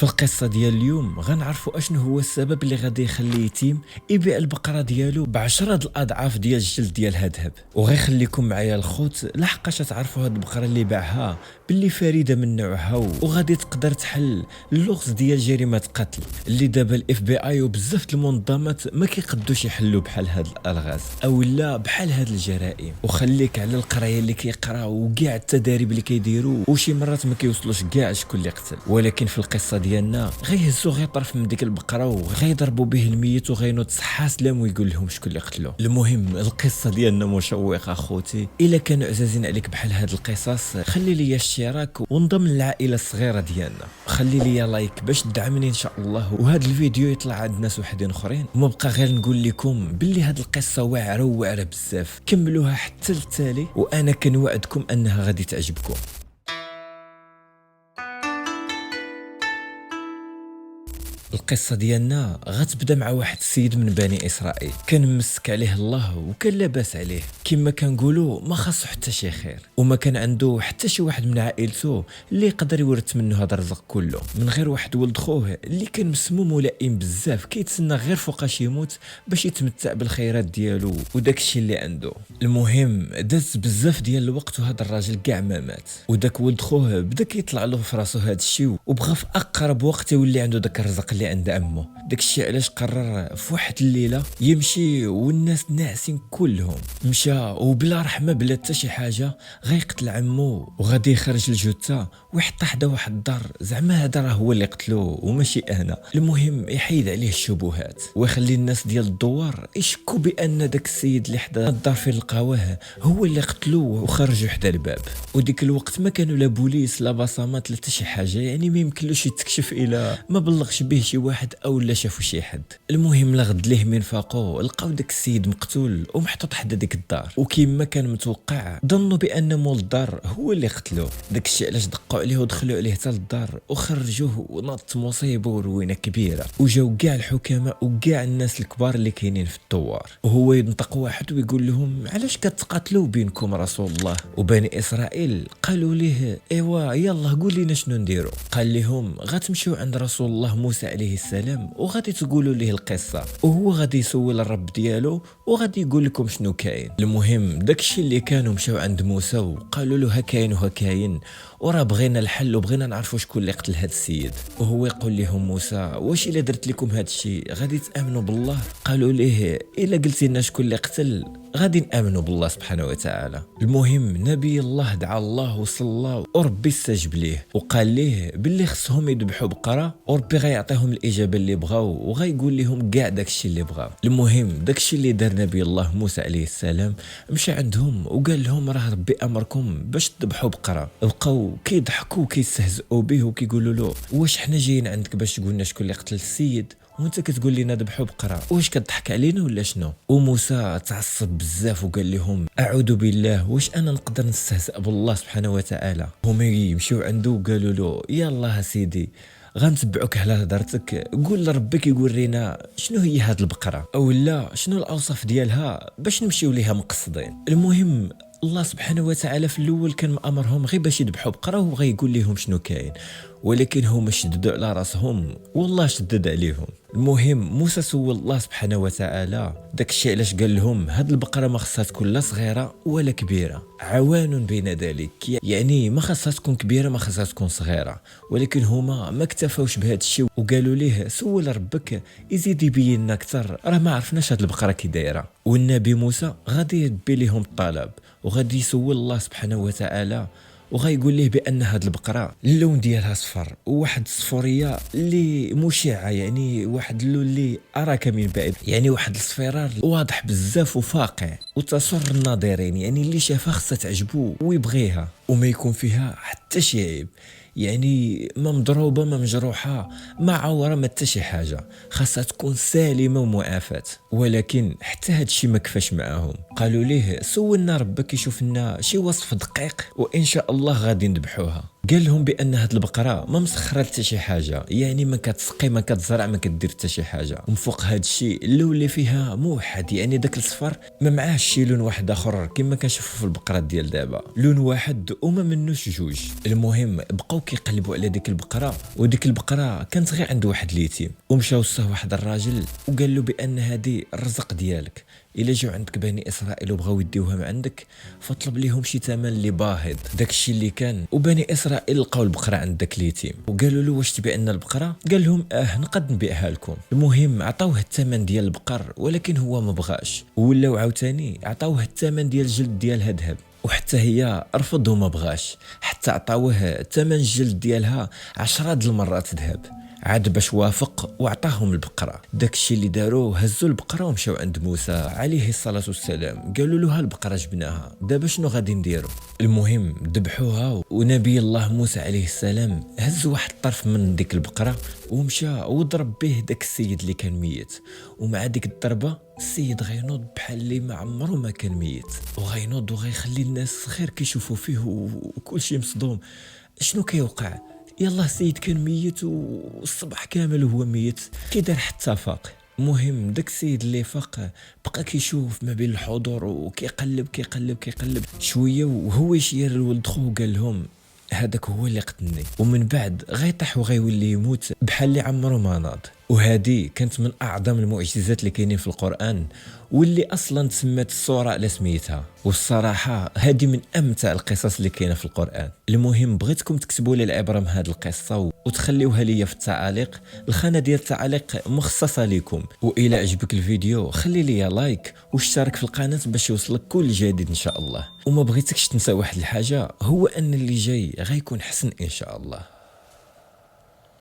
القصة ديال اليوم غنعرفوا اشنو هو السبب اللي غادي يخلي يتيم يبيع البقرة ديالو بعشرة الأضعاف ديال الجلد ديالها ذهب. وغيخليكم معايا الخوت لحقاش تعرفوا هاد البقرة اللي باعها باللي فريدة من نوعها وغادي تقدر تحل اللغز ديال جريمة قتل اللي دابا الاف بي اي وبزاف المنظمات ما كيقدوش يحلوا بحال هاد الالغاز او لا بحال هاد الجرائم. وخليك على القرايه اللي كيقراو وكاع التداريب اللي كيديروا وشي مرات ما كيوصلوش كاع شكون اللي قتل، ولكن في القصه ديالنا غيهزوا غير طرف من ديك البقره وغيضربوا به الميت وغينوض صحه سلام ويقول لهم شكون اللي قتلو. المهم القصه ديالنا مشوقه اخوتي، الا كانوا عزازين عليك بحال هاد القصص خلي لي اشتراك وانضم للعائله الصغيره ديالنا، خلي لي لايك باش تدعمني ان شاء الله وهذا الفيديو يطلع عند ناس وحدين اخرين. وما بقى غير نقول لكم باللي هاد القصه واعره بزاف، كملوها حتى للتالي وانا كنوعدكم انها غادي تعجبكم. القصة ديالنا غتبدا مع واحد السيد من بني إسرائيل كان مسك عليه الله وكان لاباس عليه كما كنقولوا ما خاصو حتى شي خير، وما كان عنده حتى شي واحد من عائلته اللي يقدر يورث منه هذا الرزق كله من غير واحد ولد خوه اللي كان مسموم ولئيم بزاف كيتسنى غير فوقاش يموت باش يتمتع بالخيرات ديالو وداك الشيء اللي عنده. المهم داز بزاف ديال الوقت وهذا الراجل كاع ما مات، وداك ولد خوه بدا كيطلع له في راسو هذا الشيء وبغى في اقرب وقت يولي عنده داك الرزق اللي عند عمو. داكشي علاش قرر في واحد الليله يمشي والناس ناعسين كلهم، مشى وبلا رحمه بلا حتى شي حاجه غيقتل عمو وغادي يخرج الجثه ويحطها حدا واحد الدار زعما هذا راه هو اللي قتلو وماشي انا. المهم يحيد عليه الشبهات ويخلي الناس ديال الدوار يشكوا بان داك السيد اللي حدا الدار فين لقاوه هو اللي قتلو وخرجوا حدا الباب. وديك الوقت ما كانوا لا بوليس لا بصمات لا حتى شي حاجه، يعني ما يمكنلوش يتكشف الى ما بلغش به شي واحد او لا شافوا شي حد. المهم لغد ليه من فاقو لقاو داك السيد مقتول ومحطوط حدا ديك الدار، وكيما كان متوقع ظنوا بان مول الدار هو اللي قتلوه. داك الشيء علاش دقوا عليه ودخلوا عليه حتى للدار وخرجوه وناضت مصيبه وروينه كبيره، وجاو كاع الحكماء وكاع الناس الكبار اللي كاينين في الدوار، وهو ينطق واحد ويقول لهم علاش كتقاتلوا بينكم رسول الله؟ وبني اسرائيل قالوا ليه ايوا يلا قول لنا شنو نديروا. قال لهم غتمشيو عند رسول الله موسى عليه السلام وغادي تقولوا ليه القصه وهو غادي يسول الرب ديالو وغادي يقول لكم شنو كاين. المهم داكشي اللي كانوا مشاو عند موسى وقالوا له ها كاين وها كاين وراه بغينا الحل وبغينا نعرفوا شكون اللي قتل هذا السيد. وهو يقول لهم موسى واش الا درت لكم هذا الشيء غادي تامنوا بالله؟ قالوا ليه الا قلتي لنا شكون اللي قتل غادي نامنوا بالله سبحانه وتعالى. المهم نبي الله دعا الله وصلى وربي استجب ليه وقال ليه باللي خصهم يذبحوا بقره وربي غيعطيهم الاجابه اللي بغاو وغيقول لهم كاع داكشي اللي بغاو. المهم داكشي اللي دار نبي الله موسى عليه السلام مشى عندهم وقال لهم راه ربي امركم باش تذبحوا بقره. بقاو كيضحكوا وكيستهزئوا به وكيقولوا له واش حنا جايين عندك باش تقول لنا شكون اللي قتل السيد وانت كتقول لنا ذبحوا بقره؟ واش كتضحك علينا ولا شنو؟ وموسى تعصب بزاف وقال لهم اعوذ بالله واش انا نقدر نستهزئ بالله سبحانه وتعالى؟ هما يمشيو عنده وقالوا له يلا سيدي غنتبعوك على هضرتك، قول لربك يورينا شنو هي هاد البقره او لا شنو الاوصاف ديالها باش نمشيو ليها مقصدين. المهم الله سبحانه وتعالى في الاول كان مأمرهم غير باش يذبحوا بقره وغيقول لهم شنو كاين، ولكن هما شددوا على راسهم والله شدد عليهم. المهم موسى سول الله سبحانه وتعالى داك الشيء علاش قال لهم هاد البقره ما خصها تكون لا صغيره ولا كبيره، عوان بين ذلك، يعني ما خصها تكون كبيره ما خصها تكون صغيره. ولكن هما ما اكتفوش بهذا الشيء وقالوا ليه سول ربك يزيد يبين لنا اكثر راه ما عرفناش هاد البقره كي دايره. والنبي موسى غادي يلبي لهم الطلب وغادي يسول الله سبحانه وتعالى وغيقول ليه بان هاد البقره اللون ديالها صفر وواحد الصفوريه اللي مشعه، يعني واحد اللون اللي اراك من بعيد، يعني واحد الصفرار واضح بزاف وفاقع وتسر الناظرين، يعني اللي شافها خصها تعجبو ويبغيها وما يكون فيها حتى شي عيب، يعني ما مضروبه ما مجروحه ما عوره ما حتى شي حاجه، خاصها تكون سالمه ومعافاه. ولكن حتى هاد الشيء ما كفاش معاهم، قالوا ليه سولنا ربك يشوف لنا شي وصف دقيق وان شاء الله غادي نذبحوها. قال لهم بان هاد البقره ما مسخره حتى شي حاجه، يعني ما كتسقي ما كتزرع ما كدير حتى شي حاجه. ومن فوق هاد الشيء اللون اللي فيها موحد، يعني داك الصفر ما معاش شي لون واحد اخر كما كنشوفوا في البقرات ديال دابا، لون واحد وما منوش جوج. المهم بقاو كيقلبوا على ديك البقره، وديك البقره كانت غير عند واحد اليتيم، ومشاو صاه واحد الراجل وقال له بان هادي الرزق ديالك، الا جاو عندك بني اسرائيل وبغاو يديوها من عندك فطلب ليهم شي ثمن اللي باهظ. داكشي اللي كان، وبني اسرائيل لقاو البقره عند داك اليتيم وقالوا له واش تبيع لنا البقره؟ قال لهم نقد نبيعها لكم. المهم عطاوه الثمن ديال البقر، ولكن هو ما بغاش، ولاو عاوتاني عطاوه الثمن ديال الجلد ديالها ذهب، وحتى هي رفض وما بغاش، حتى عطاوه ثمن الجلد ديالها 10 د المرات ذهب. عاد باش وافق وعطاهم البقره. داكشي اللي داروا هزوا البقره ومشاو عند موسى عليه الصلاه والسلام، قالوا له ها البقره جبناها، دابا شنو غادي نديروا؟ المهم ذبحوها، ونبي الله موسى عليه السلام هز واحد الطرف من ديك البقره ومشى وضرب به داك السيد اللي كان ميت، ومع ديك الضربه السيد غينوض بحال اللي ما عمره ما كان ميت، وغينوض وغيخلي الناس غير كيشوفوا فيه وكل شيء مصدوم. شنو كيوقع؟ يلا السيد كان ميت والصباح كامل وهو ميت، كي دار حتى فاق. المهم داك السيد اللي فاق بقى كيشوف ما بين الحضور وكيقلب كيقلب كيقلب شويه، وهو يشير لولد خو وقال لهم هذاك هو اللي قتلني، ومن بعد غيطيح وغيولي يموت بحال اللي عمره ما ناض. وهذه كانت من اعظم المعجزات اللي كاينين في القران، واللي اصلا تسمات السوره على سميتها، والصراحه هذه من امتع القصص اللي كاينه في القران. المهم بغيتكم تكتبوا لي العبره من هذه القصه وتخليوها لي في التعاليق، الخانه ديال التعاليق مخصصه لكم. والى عجبك الفيديو خلي لي لايك واشترك في القناه باش يوصلك كل جديد ان شاء الله. وما بغيتكش تنسى واحد الحاجه، هو ان اللي جاي غيكون حسن ان شاء الله.